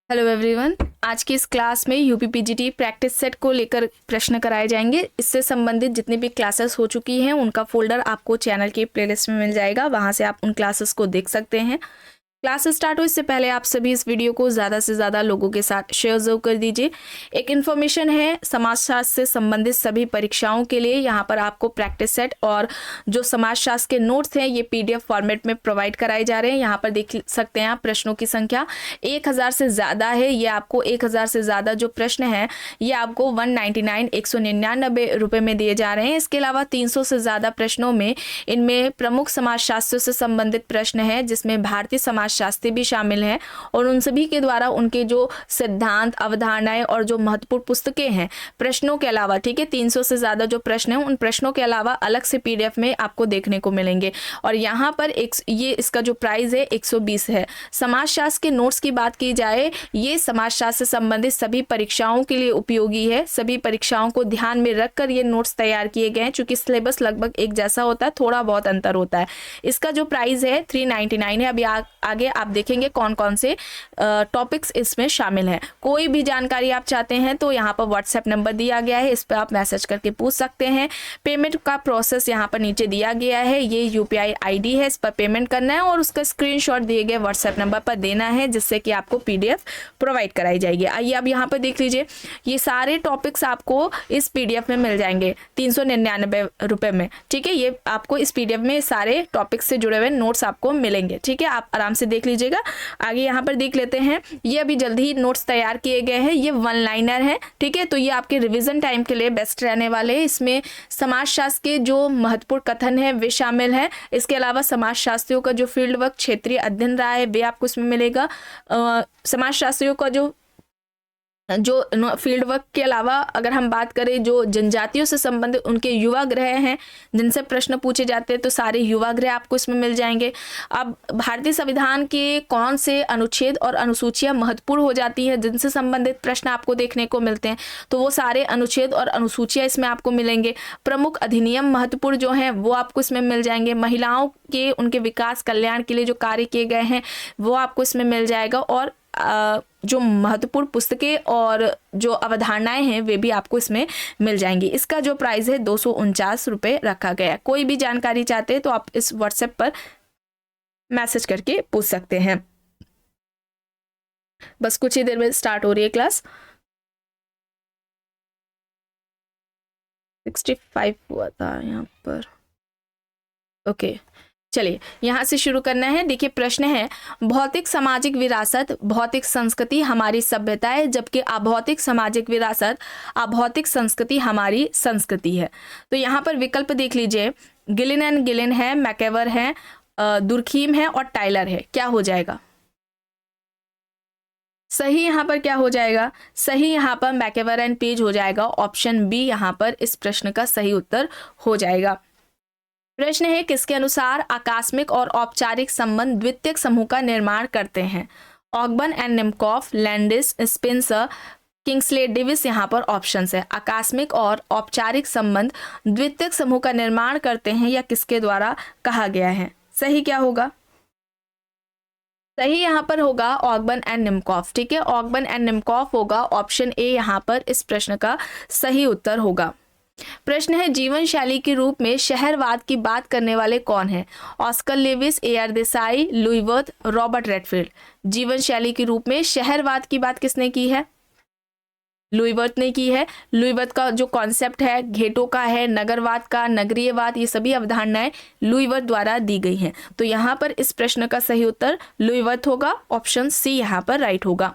Hello everyone, आज की इस क्लास में यूपीपीजीटी प्रैक्टिस सेट को लेकर प्रश्न कराए जाएंगे। इससे संबंधित जितनी भी क्लासेस हो चुकी हैं उनका फोल्डर आपको चैनल के प्लेलिस्ट में मिल जाएगा, वहां से आप उन क्लासेस को देख सकते हैं। क्लास स्टार्ट हो इससे पहले आप सभी इस वीडियो को ज़्यादा से ज़्यादा लोगों के साथ शेयर जरूर कर दीजिए। एक इन्फॉर्मेशन है, समाजशास्त्र से संबंधित सभी परीक्षाओं के लिए यहाँ पर आपको प्रैक्टिस सेट और जो समाजशास्त्र के नोट्स हैं ये पीडीएफ फॉर्मेट में प्रोवाइड कराए जा रहे हैं। यहाँ पर देख सकते हैं आप प्रश्नों की संख्या 1000 से ज़्यादा है। ये आपको 1000 से ज़्यादा जो प्रश्न हैं ये आपको 199 रुपये में दिए जा रहे हैं। इसके अलावा 300 से ज़्यादा प्रश्नों में इनमें प्रमुख समाजशास्त्र से संबंधित प्रश्न हैं, जिसमें भारतीय शास्त्री भी शामिल हैं और उन सभी के द्वारा उनके जो सिद्धांत, अवधारणाएं और जो महत्वपूर्ण पुस्तकें हैं प्रश्नों के अलावा, ठीक है, 300 से ज्यादा जो प्रश्न हैं उन प्रश्नों के अलावा अलग से पीडीएफ में आपको देखने को मिलेंगे। और यहाँ पर ये इसका जो प्राइस है 120 है। समाजशास्त्र के नोट्स की बात की जाए, ये समाजशास्त्र से संबंधित सभी परीक्षाओं के लिए उपयोगी है। सभी परीक्षाओं को ध्यान में रखकर ये नोट्स तैयार किए गए हैं। चूंकि सिलेबस लगभग एक जैसा होता है, थोड़ा बहुत अंतर होता है। इसका जो प्राइस है 399 है। अभी आगे आप देखेंगे कौन कौन से टॉपिक्स इसमें शामिल हैं। कोई भी जानकारी आप चाहते हैं तो यहाँ पर व्हाट्सएप नंबर दिया गया है, इस पर आप मैसेज करके पूछ सकते हैं। पेमेंट का प्रोसेस यहाँ पर नीचे दिया गया है, ये यूपीआई आईडी है, इस पर पेमेंट करना है और उसका स्क्रीनशॉट दिए गए व्हाट्सएप नंबर पर देना है, जिससे कि आपको पीडीएफ प्रोवाइड कराई जाएगी। आइए अब यहाँ पर देख लीजिए, ये सारे टॉपिक्स आपको इस पीडीएफ में मिल जाएंगे 399 रुपये में। ठीक है, ये आपको इस पीडीएफ में सारे टॉपिक्स से जुड़े हुए नोट्स आपको मिलेंगे। ठीक है, आप आराम से देख लीजिएगा। आगे यहाँ पर देख लेते हैं, ये अभी जल्दी ही नोट्स तैयार किए गए हैं, ये 1 लाइनर है। ठीक है, तो ये आपके रिवीजन टाइम के लिए बेस्ट रहने वाले हैं। इसमें समाजशास्त्र के जो महत्वपूर्ण कथन है वे शामिल हैं। इसके अलावा समाजशास्त्रियों का जो फील्ड वर्क, क्षेत्रीय अध्ययन रहा है, वे आपको इसमें मिलेगा। समाजशास्त्रियों का जो फील्ड वर्क के अलावा अगर हम बात करें जो जनजातियों से संबंधित उनके युवा गृह हैं जिनसे प्रश्न पूछे जाते हैं, तो सारे युवा गृह आपको इसमें मिल जाएंगे। अब भारतीय संविधान के कौन से अनुच्छेद और अनुसूचियां महत्वपूर्ण हो जाती हैं जिनसे संबंधित प्रश्न आपको देखने को मिलते हैं, तो वो सारे अनुच्छेद और अनुसूचियां इसमें आपको मिलेंगे। प्रमुख अधिनियम महत्वपूर्ण जो हैं वो आपको इसमें मिल जाएंगे। महिलाओं के उनके विकास कल्याण के लिए जो कार्य किए गए हैं वो आपको इसमें मिल जाएगा। और जो महत्वपूर्ण पुस्तकें और जो अवधारणाएं हैं वे भी आपको इसमें मिल जाएंगी। इसका जो प्राइस है 249 रुपये रखा गया है। कोई भी जानकारी चाहते हैं तो आप इस व्हाट्सएप पर मैसेज करके पूछ सकते हैं। बस कुछ ही देर में स्टार्ट हो रही है क्लास। 65 हुआ था यहाँ पर। ओके, चलिए यहाँ से शुरू करना है। देखिए प्रश्न है, भौतिक सामाजिक विरासत भौतिक संस्कृति हमारी सभ्यता है, जबकि अभौतिक सामाजिक विरासत अभौतिक संस्कृति हमारी संस्कृति है। तो यहाँ पर विकल्प देख लीजिए, गिलिन एंड गिलिन है, मैकेवर है, दुर्खीम है और टाइलर है। क्या हो जाएगा सही? यहाँ पर क्या हो जाएगा सही? यहाँ पर मैकेवर एंड पेज हो जाएगा। ऑप्शन बी यहाँ पर इस प्रश्न का सही उत्तर हो जाएगा। प्रश्न है, किसके अनुसार आकस्मिक और औपचारिक संबंध द्वितीयक समूह का निर्माण करते हैं? Ogburn and Nimkoff, Landis, Spencer, Kingsley Davis यहाँ पर ऑप्शंस है। आकस्मिक और औपचारिक संबंध द्वितीयक समूह का निर्माण करते हैं या किसके द्वारा कहा गया है? सही क्या होगा? सही यहाँ पर होगा ऑगबर्न एंड निम्कॉफ। ठीक है, ऑगबर्न एंड निम्कॉफ होगा। ऑप्शन ए यहाँ पर इस प्रश्न का सही उत्तर होगा। प्रश्न है, जीवन शैली के रूप में शहरवाद की बात करने वाले कौन हैं? Oscar Levi's, AR. Desai, Louis worth, Robert Redfield. जीवन शैली के रूप में शहरवाद की बात किसने की है? लुई वर्थ ने की है। लुई वर्थ का जो कॉन्सेप्ट है घेटों का है, नगरवाद का, नगरीयवाद, ये सभी अवधारणाएं लुई वर्थ द्वारा दी गई हैं। तो यहाँ पर इस प्रश्न का सही उत्तर लुई वर्थ होगा। ऑप्शन सी यहाँ पर राइट होगा।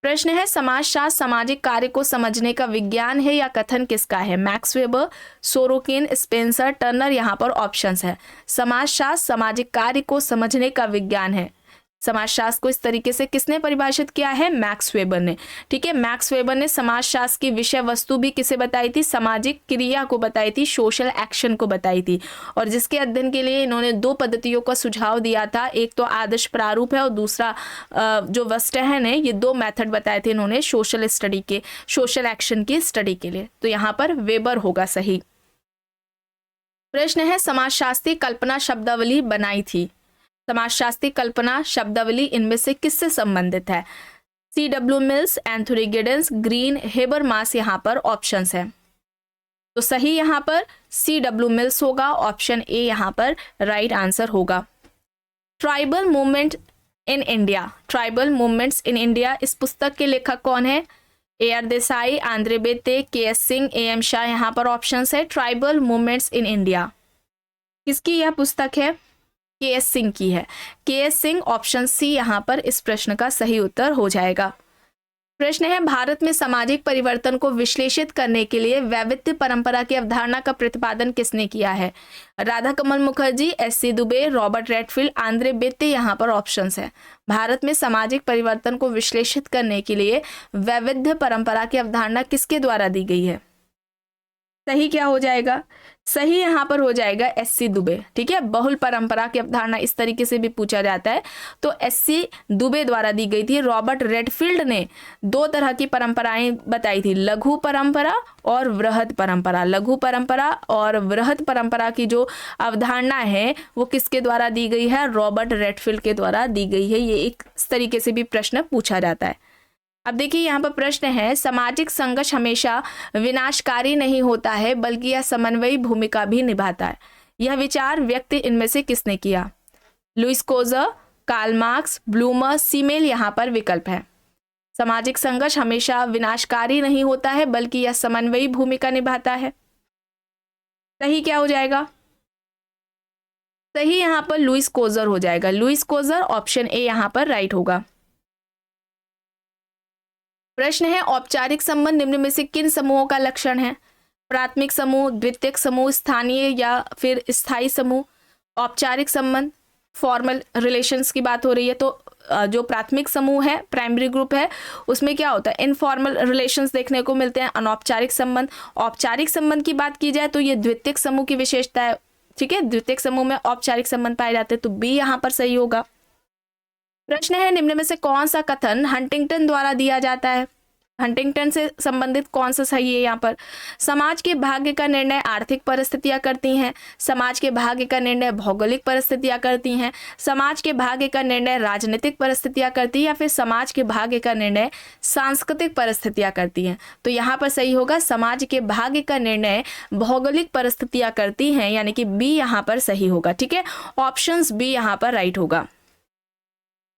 प्रश्न है, समाजशास्त्र सामाजिक कार्य को समझने का विज्ञान है या कथन किसका है? Max weber, Sorokin, Spencer, Turner यहाँ पर ऑप्शंस है। समाजशास्त्र सामाजिक कार्य को समझने का विज्ञान है। समाजशास्त्र को इस तरीके से किसने परिभाषित किया है? मैक्स वेबर ने। ठीक है, मैक्स वेबर ने समाजशास्त्र की विषय वस्तु भी किसे बताई थी? सामाजिक क्रिया को बताई थी, सोशल एक्शन को बताई थी। और जिसके अध्ययन के लिए इन्होंने 2 पद्धतियों का सुझाव दिया था, एक तो आदर्श प्रारूप है और दूसरा जो वेस्टहन है। ये 2 मेथड बताए थे इन्होंने सोशल स्टडी के, सोशल एक्शन की स्टडी के लिए। तो यहाँ पर वेबर होगा सही। प्रश्न है, समाजशास्त्री कल्पना शब्दावली बनाई थी। समाजशास्त्री कल्पना शब्दावली इनमें से किससे संबंधित है? C.W. Mills, Anthony Giddens, green, Habermas यहाँ पर ऑप्शंस हैं। तो सही यहाँ पर C.W. मिल्स होगा, ऑप्शन ए यहाँ पर राइट आंसर होगा। Tribal movement in India, tribal movements in India, इस पुस्तक के लेखक कौन है? A.R. Desai, Andre बेते, K.S. Singh, A.M. Shah यहाँ पर ऑप्शंस है। ट्राइबल मूवमेंट्स इन इंडिया किसकी यह पुस्तक है? K.S. सिंह की है। K.S. सिंह, ऑप्शन सी यहाँ पर इस प्रश्न का सही उत्तर हो जाएगा। प्रश्न है, भारत में सामाजिक परिवर्तन को विश्लेषित करने के लिए वैविध्य परंपरा की अवधारणा का प्रतिपादन किसने किया है? Radha Kamal Mukherjee, S.C. Dube, Robert Redfield, Andre Beteille यहाँ पर ऑप्शंस है। भारत में सामाजिक परिवर्तन को विश्लेषित करने के लिए वैविध्य परंपरा की अवधारणा किसके द्वारा दी गई है? सही क्या हो जाएगा? सही यहाँ पर हो जाएगा S.C. दुबे। ठीक है, बहुल परंपरा की अवधारणा इस तरीके से भी पूछा जाता है, तो S.C. दुबे द्वारा दी गई थी। रॉबर्ट रेडफील्ड ने दो तरह की परंपराएं बताई थी, लघु परंपरा और वृहद परंपरा। लघु परंपरा और वृहद परंपरा की जो अवधारणा है वो किसके द्वारा दी गई है? रॉबर्ट रेडफील्ड के द्वारा दी गई है। ये एक इस तरीके से भी प्रश्न पूछा जाता है। अब देखिए यहाँ पर प्रश्न है, सामाजिक संघर्ष हमेशा विनाशकारी नहीं होता है बल्कि यह समन्वयी भूमिका भी निभाता है। यह विचार व्यक्ति इनमें से किसने किया? Lewis Coser, Karl Marx, Blumer, Simmel यहाँ पर विकल्प है। सामाजिक संघर्ष हमेशा विनाशकारी नहीं होता है बल्कि यह समन्वयी भूमिका निभाता है। सही क्या हो जाएगा? सही यहाँ पर लुईस कोजर हो जाएगा। लुईस कोजर, ऑप्शन ए यहाँ पर राइट होगा। प्रश्न है, औपचारिक संबंध निम्न में से किन समूहों का लक्षण है? प्राथमिक समूह, द्वितीयक समूह, स्थानीय या फिर स्थायी समूह। औपचारिक संबंध, फॉर्मल रिलेशंस की बात हो रही है, तो जो प्राथमिक समूह है, प्राइमरी ग्रुप है, उसमें क्या होता है? इनफॉर्मल रिलेशंस देखने को मिलते हैं। अनौपचारिक संबंध, औपचारिक संबंध की बात की जाए तो ये द्वितीयक समूह की विशेषता है। ठीक है, द्वितीयक समूह में औपचारिक संबंध पाए जाते हैं, तो बी यहाँ पर सही होगा। प्रश्न है, निम्न में से कौन सा कथन हंटिंगटन द्वारा दिया जाता है? हंटिंगटन से संबंधित कौन सा सही है? यहाँ पर समाज के भाग्य का निर्णय आर्थिक परिस्थितियां करती हैं, समाज के भाग्य का निर्णय भौगोलिक परिस्थितियां करती हैं, समाज के भाग्य का निर्णय राजनीतिक परिस्थितियां करती है, या फिर समाज के भाग्य का निर्णय सांस्कृतिक परिस्थितियां करती हैं। तो यहाँ पर सही होगा, समाज के भाग्य का निर्णय भौगोलिक परिस्थितियां करती हैं, यानी कि बी यहाँ पर सही होगा। ठीक है, ऑप्शन बी यहाँ पर राइट होगा।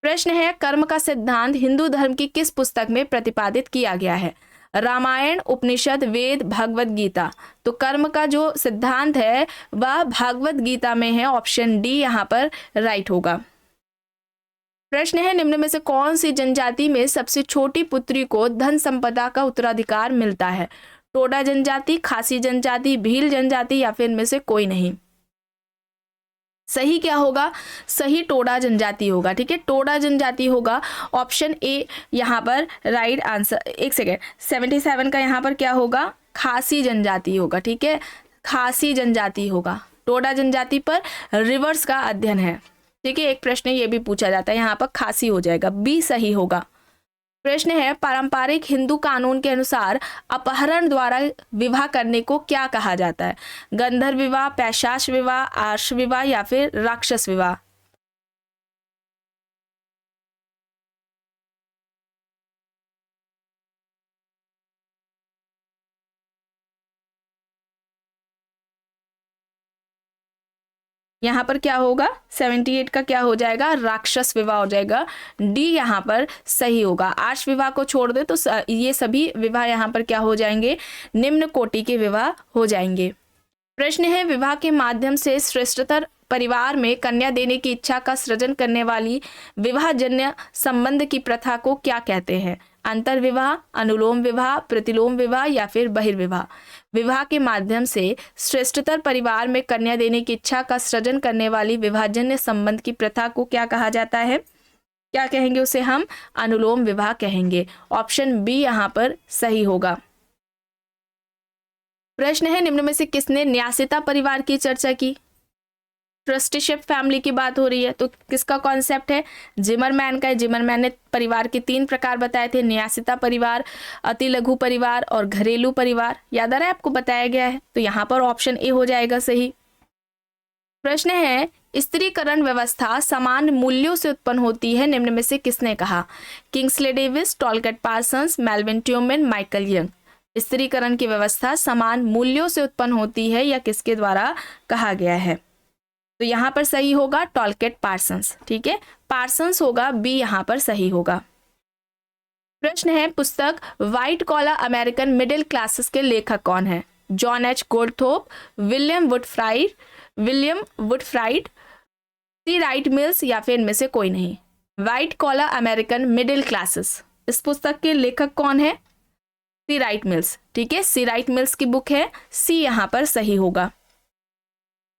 प्रश्न है, कर्म का सिद्धांत हिंदू धर्म की किस पुस्तक में प्रतिपादित किया गया है? रामायण, उपनिषद, वेद, भगवत गीता। तो कर्म का जो सिद्धांत है वह भगवत गीता में है, ऑप्शन डी यहाँ पर राइट होगा। प्रश्न है, निम्न में से कौन सी जनजाति में सबसे छोटी पुत्री को धन संपदा का उत्तराधिकार मिलता है? टोडा जनजाति, खासी जनजाति, भील जनजाति, या फिर इनमें से कोई नहीं। सही क्या होगा? सही टोडा जनजाति होगा। ठीक है, टोडा जनजाति होगा, ऑप्शन ए यहाँ पर राइट आंसर। एक सेकेंड, 77 का यहाँ पर क्या होगा? खासी जनजाति होगा। ठीक है, खासी जनजाति होगा। टोडा जनजाति पर रिवर्स का अध्ययन है। ठीक है, एक प्रश्न ये भी पूछा जाता है, यहाँ पर खासी हो जाएगा, बी सही होगा। प्रश्न है, पारंपरिक हिंदू कानून के अनुसार अपहरण द्वारा विवाह करने को क्या कहा जाता है? गंधर्व विवाह, पैशाच विवाह, आर्ष विवाह, या फिर राक्षस विवाह। यहाँ पर क्या होगा? 78 का क्या हो जाएगा? राक्षस विवाह हो जाएगा, डी यहाँ पर सही होगा। आर्ष विवाह को छोड़ दे तो ये सभी विवाह यहाँ पर क्या हो जाएंगे? निम्न कोटि के विवाह हो जाएंगे। प्रश्न है, विवाह के माध्यम से श्रेष्ठतर परिवार में कन्या देने की इच्छा का सृजन करने वाली विवाहजन्य संबंध की प्रथा को क्या कहते हैं? अंतर विवाह, अनुलोम विवाह, प्रतिलोम विवाह, या फिर बहिर्विवाह। विवाह के माध्यम से श्रेष्ठतर परिवार में कन्या देने की इच्छा का सृजन करने वाली विवाहजन्य संबंध की प्रथा को क्या कहा जाता है? क्या कहेंगे उसे? हम अनुलोम विवाह कहेंगे, ऑप्शन बी यहाँ पर सही होगा। प्रश्न है, निम्न में से किसने न्यासिता परिवार की चर्चा की? ट्रस्टीशिप फैमिली की बात हो रही है, तो किसका कॉन्सेप्ट है? जिमरमैन का है। जिमरमैन ने परिवार के 3 प्रकार बताए थे, न्यासिता परिवार, अति लघु परिवार और घरेलू परिवार। याद आ रहा है आपको? बताया गया है, तो यहाँ पर ऑप्शन ए हो जाएगा सही। प्रश्न है, स्त्रीकरण व्यवस्था समान मूल्यों से उत्पन्न होती है, निम्न में से किसने कहा? Kingsley Davis, Talcott Parsons, Melvin Tumin, Michael Young. स्त्रीकरण की व्यवस्था समान मूल्यों से उत्पन्न होती है या किसके द्वारा कहा गया है? तो यहाँ पर सही होगा टॉलकट पार्सन्स। ठीक है, पार्सन्स होगा, बी यहाँ पर सही होगा। प्रश्न है, पुस्तक white collar American middle classes के लेखक कौन है? John H Goldthorpe, William Woodfried, C Wright Mills या फिर इनमें से कोई नहीं। White collar American middle classes, इस पुस्तक के लेखक कौन है? C Wright Mills. ठीक है, सी राइट मिल्स की बुक है, सी यहाँ पर सही होगा।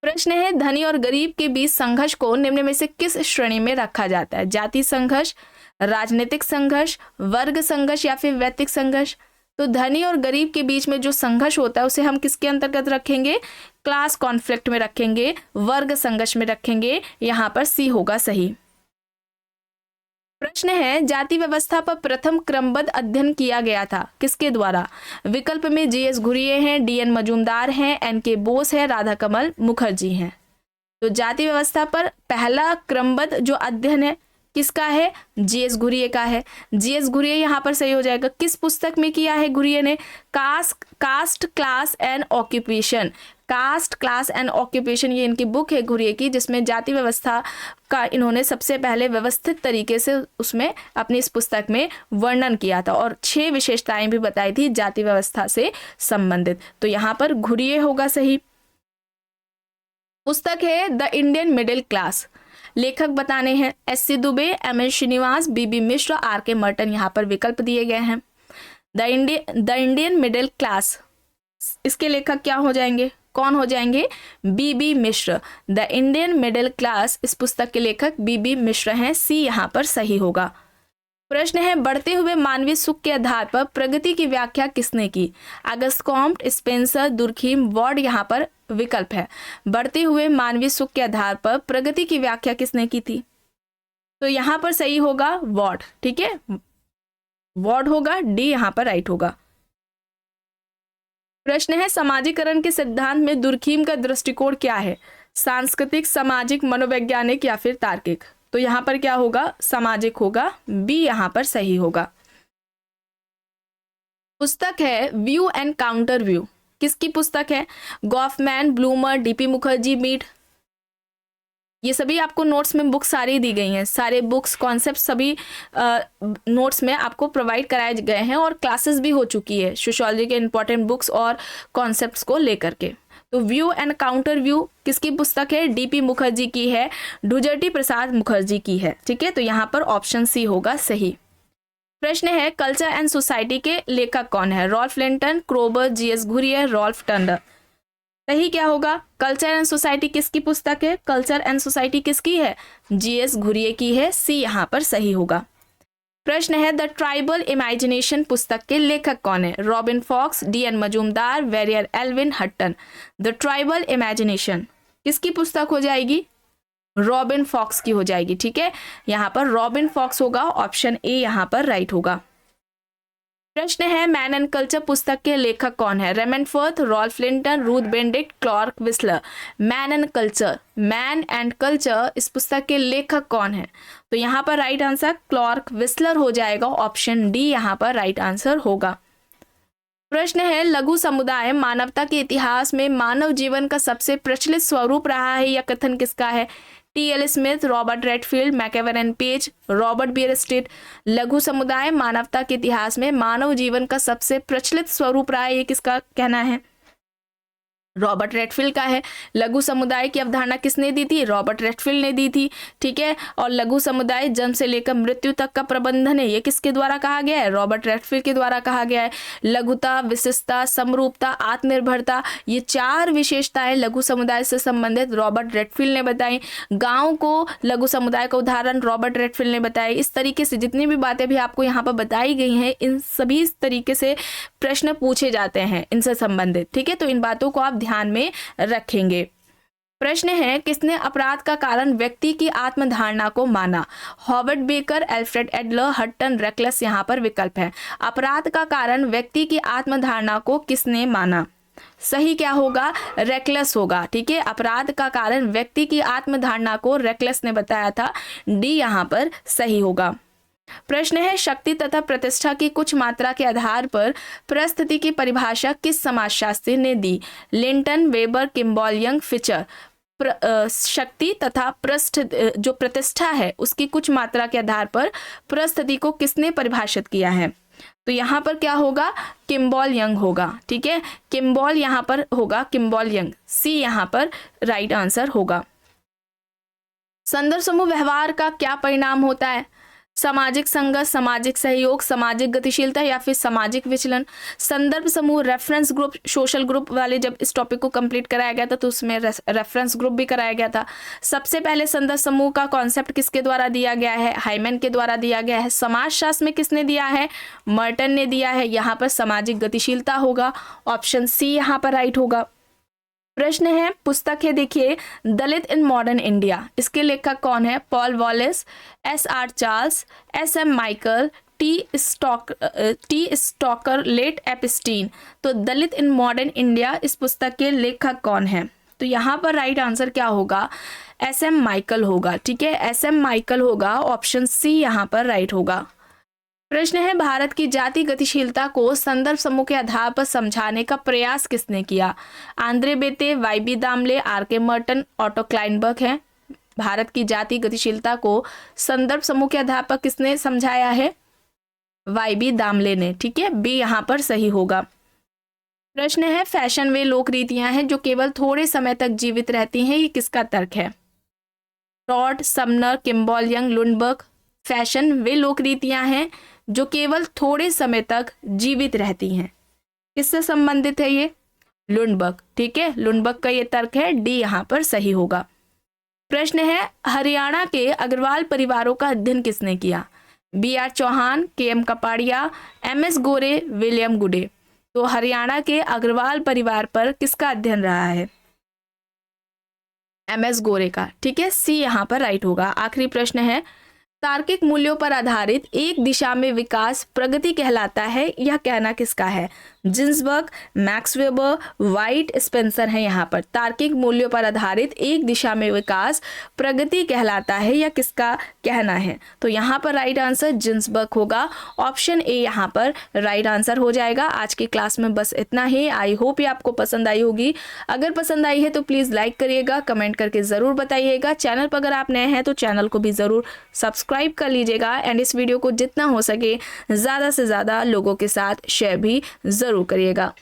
प्रश्न है, धनी और गरीब के बीच संघर्ष को निम्न में से किस श्रेणी में रखा जाता है? जाति संघर्ष, राजनीतिक संघर्ष, वर्ग संघर्ष या फिर वैयक्तिक संघर्ष? तो धनी और गरीब के बीच में जो संघर्ष होता है उसे हम किसके अंतर्गत रखेंगे? क्लास कॉन्फ्लिक्ट में रखेंगे, वर्ग संघर्ष में रखेंगे। यहाँ पर सी होगा सही। प्रश्न है, जाति व्यवस्था पर प्रथम क्रमबद्ध अध्ययन किया गया था, किसके द्वारा? विकल्प में जीएस घुरिये हैं, डीएन मजूमदार हैं, एनके बोस है, राधा कमल मुखर्जी हैं। तो जाति व्यवस्था पर पहला क्रमबद्ध जो अध्ययन है किसका है? जीएस घुरिये का है। जीएस घुरिये यहाँ पर सही हो जाएगा। किस पुस्तक में किया है घुरिये ने? Caste class and occupation. Caste class and occupation ये इनकी बुक है घुरिये की, जिसमें जाति व्यवस्था का इन्होंने सबसे पहले व्यवस्थित तरीके से उसमें अपनी इस पुस्तक में वर्णन किया था और 6 विशेषताएं भी बताई थी जाति व्यवस्था से संबंधित। तो यहाँ पर घुरिये होगा सही। पुस्तक है द इंडियन मिडिल क्लास, लेखक बताने हैं S C. Dube, M N. Srinivas, B B. Mishra, R K. Merton. यहाँ पर विकल्प दिए गए हैं। द इंडियन मिडिल क्लास, इसके लेखक क्या हो जाएंगे? कौन हो जाएंगे? BB. Mishra. The Indian middle class, इस पुस्तक के लेखक बी.बी. मिश्र हैं, सी यहाँ पर सही होगा। प्रश्न है, बढ़ते हुए मानवीय सुख के आधार पर प्रगति की व्याख्या किसने की? Auguste Comte, Spencer, Durkheim, ward. यहाँ पर विकल्प है। बढ़ते हुए मानवीय सुख के आधार पर प्रगति की व्याख्या किसने की थी? तो यहाँ पर सही होगा वॉर्ड। ठीक है, वॉर्ड होगा, डी यहाँ पर राइट होगा। प्रश्न है, समाजीकरण के सिद्धांत में दुर्खीम का दृष्टिकोण क्या है? सांस्कृतिक, सामाजिक, मनोवैज्ञानिक या फिर तार्किक? तो यहाँ पर क्या होगा? सामाजिक होगा, बी यहाँ पर सही होगा। पुस्तक है व्यू एंड काउंटर व्यू, किसकी पुस्तक है? Goffman, Blumer, DP Mukherjee, Mead. ये सभी आपको नोट्स में बुक्स सारी दी गई हैं, सारे बुक्स कॉन्सेप्ट सभी नोट्स में आपको प्रोवाइड कराए गए हैं और क्लासेस भी हो चुकी है सोशियोलॉजी के इंपॉर्टेंट बुक्स और कॉन्सेप्ट्स को लेकर के। तो व्यू एंड काउंटर व्यू किसकी पुस्तक है? डीपी मुखर्जी की है, ढुजरटी प्रसाद मुखर्जी की है। ठीक है, तो यहाँ पर ऑप्शन सी होगा सही। प्रश्न है, कल्चर एंड सोसाइटी के लेखक कौन है? Ralph Linton, Kroeber, GS Ghurye, Ralph टंडर। सही क्या होगा? कल्चर एंड सोसाइटी किसकी पुस्तक है? कल्चर एंड सोसाइटी किसकी है? जीएस घुरिये की है, सी यहाँ पर सही होगा। प्रश्न है, द ट्राइबल इमेजिनेशन पुस्तक के लेखक कौन है? Robin Fox, DN Majumdar, Verrier Elwin Hutton. The tribal imagination किसकी पुस्तक हो जाएगी? रॉबिन फॉक्स की हो जाएगी। ठीक है, यहाँ पर रॉबिन फॉक्स होगा, ऑप्शन ए यहाँ पर राइट होगा। प्रश्न है, मैन एंड कल्चर पुस्तक के लेखक कौन है? Raymond Firth, Ralph Linton, Ruth Benedict, Clark Wissler. Man and Culture इस पुस्तक के लेखक कौन है? तो यहाँ पर राइट आंसर क्लार्क विस्लर हो जाएगा, ऑप्शन डी यहाँ पर राइट आंसर होगा। प्रश्न है, लघु समुदाय मानवता के इतिहास में मानव जीवन का सबसे प्रचलित स्वरूप रहा है, यह कथन किसका है? टी.एल. स्मिथ, रॉबर्ट रेडफील्ड, मैकेवन एंड पेज, रॉबर्ट बियरस्टेड। लघु समुदाय मानवता के इतिहास में मानव जीवन का सबसे प्रचलित स्वरूप रहा है, ये किसका कहना है? रॉबर्ट रेडफील्ड का है। लघु समुदाय की अवधारणा किसने दी थी? रॉबर्ट रेडफील्ड ने दी थी। ठीक है, और लघु समुदाय जन्म से लेकर मृत्यु तक का प्रबंधन है, ये किसके द्वारा कहा गया है? रॉबर्ट रेडफील्ड के द्वारा कहा गया है। लघुता, विशिष्टता, समरूपता, आत्मनिर्भरता, ये 4 विशेषताएं लघु समुदाय से संबंधित रॉबर्ट रेडफील्ड ने बताई। गाँव को लघु समुदाय का उदाहरण रॉबर्ट रेडफील्ड ने बताया। इस तरीके से जितनी भी बातें भी आपको यहाँ पर बताई गई हैं, इन सभी तरीके से प्रश्न पूछे जाते हैं इनसे संबंधित। ठीक है, तो इन बातों को आप ध्यान में रखेंगे। प्रश्न है, किसने अपराध का कारण व्यक्ति की आत्मधारणा को माना? Howard baker, Alfred Adler, Hutton, reckless. यहाँ पर विकल्प है। अपराध का कारण व्यक्ति की आत्मधारणा को किसने माना? सही क्या होगा, रेकलेस होगा। ठीक है, अपराध का कारण व्यक्ति की आत्मधारणा को रेकलेस ने बताया था, डी यहाँ पर सही होगा। प्रश्न है, शक्ति तथा प्रतिष्ठा की कुछ मात्रा के आधार पर परिस्थिति की परिभाषा किस समाजशास्त्री ने दी? Linton, Weber, Kimball, Young, Fichter. शक्ति तथा जो प्रतिष्ठा है उसकी कुछ मात्रा के आधार पर परिस्थिति को किसने परिभाषित किया है? तो यहाँ पर क्या होगा, किम्बॉल यंग होगा। ठीक है, किम्बॉल यहाँ पर होगा, किम्बॉल यंग, सी यहाँ पर राइट आंसर होगा। संदर्भ समूह व्यवहार का क्या परिणाम होता है? सामाजिक संघर्ष, सामाजिक सहयोग, सामाजिक गतिशीलता या फिर सामाजिक विचलन। संदर्भ समूह, रेफरेंस ग्रुप, सोशल ग्रुप वाले जब इस टॉपिक को कंप्लीट कराया गया था तो उसमें रेफरेंस ग्रुप भी कराया गया था। सबसे पहले संदर्भ समूह का कॉन्सेप्ट किसके द्वारा दिया गया है? हाइमन के द्वारा दिया गया है। समाजशास्त्र में किसने दिया है? मर्टन ने दिया है। यहाँ पर सामाजिक गतिशीलता होगा, ऑप्शन सी यहाँ पर राइट होगा। प्रश्न है, पुस्तक है देखिए दलित इन मॉडर्न इंडिया, इसके लेखक कौन है? Paul Wallace, SR. Charles, SM. Michael, T Stocker, लेट एपस्टीन। तो दलित इन मॉडर्न इंडिया इस पुस्तक के लेखक कौन है? तो यहाँ पर राइट आंसर क्या होगा? एस.एम. माइकल होगा। ठीक है, एस.एम. माइकल होगा, ऑप्शन सी यहाँ पर राइट होगा। प्रश्न है, भारत की जाति गतिशीलता को संदर्भ समूह के आधार पर समझाने का प्रयास किसने किया? Andre Beteille, Y B. Damle, R K. Merton, Otto Klineberg हैं। भारत की जाति गतिशीलता को संदर्भ समूह के आधार पर किसने समझाया है? वाई.बी. दामले ने। ठीक है, बी यहाँ पर सही होगा। प्रश्न है, फैशन वे लोक रीतियां हैं जो केवल थोड़े समय तक जीवित रहती हैं, ये किसका तर्क है? Todd, Sumner, Kimball Young, Lundberg. Fashion वे लोक रीतियां हैं जो केवल थोड़े समय तक जीवित रहती हैं, किससे संबंधित है ये? लुंडबर्ग। ठीक है, लुंडबर्ग का ये तर्क है, डी यहाँ पर सही होगा। प्रश्न है, हरियाणा के अग्रवाल परिवारों का अध्ययन किसने किया? BR. Chauhan, KM. Kapadia, MS. Gore, William Goode. तो हरियाणा के अग्रवाल परिवार पर किसका अध्ययन रहा है? एम.एस. गोरे का। ठीक है, सी यहाँ पर राइट होगा। आखिरी प्रश्न है, तार्किक मूल्यों पर आधारित एक दिशा में विकास प्रगति कहलाता है, यह कहना किसका है? Ginsburg, max weber, white, Spencer है। यहाँ पर तार्किक मूल्यों पर आधारित एक दिशा में विकास प्रगति कहलाता है, यह किसका कहना है? तो यहाँ पर राइट आंसर जिन्सबर्ग होगा, ऑप्शन ए यहाँ पर राइट आंसर हो जाएगा। आज की क्लास में बस इतना ही। आई होप ये आपको पसंद आई होगी। अगर पसंद आई है तो प्लीज़ लाइक करिएगा, कमेंट करके ज़रूर बताइएगा। चैनल पर अगर आप नए हैं तो चैनल को भी ज़रूर सब्सक्राइब कर लीजिएगा एंड इस वीडियो को जितना हो सके ज़्यादा से ज़्यादा लोगों के साथ शेयर भी ज़रूर करिएगा।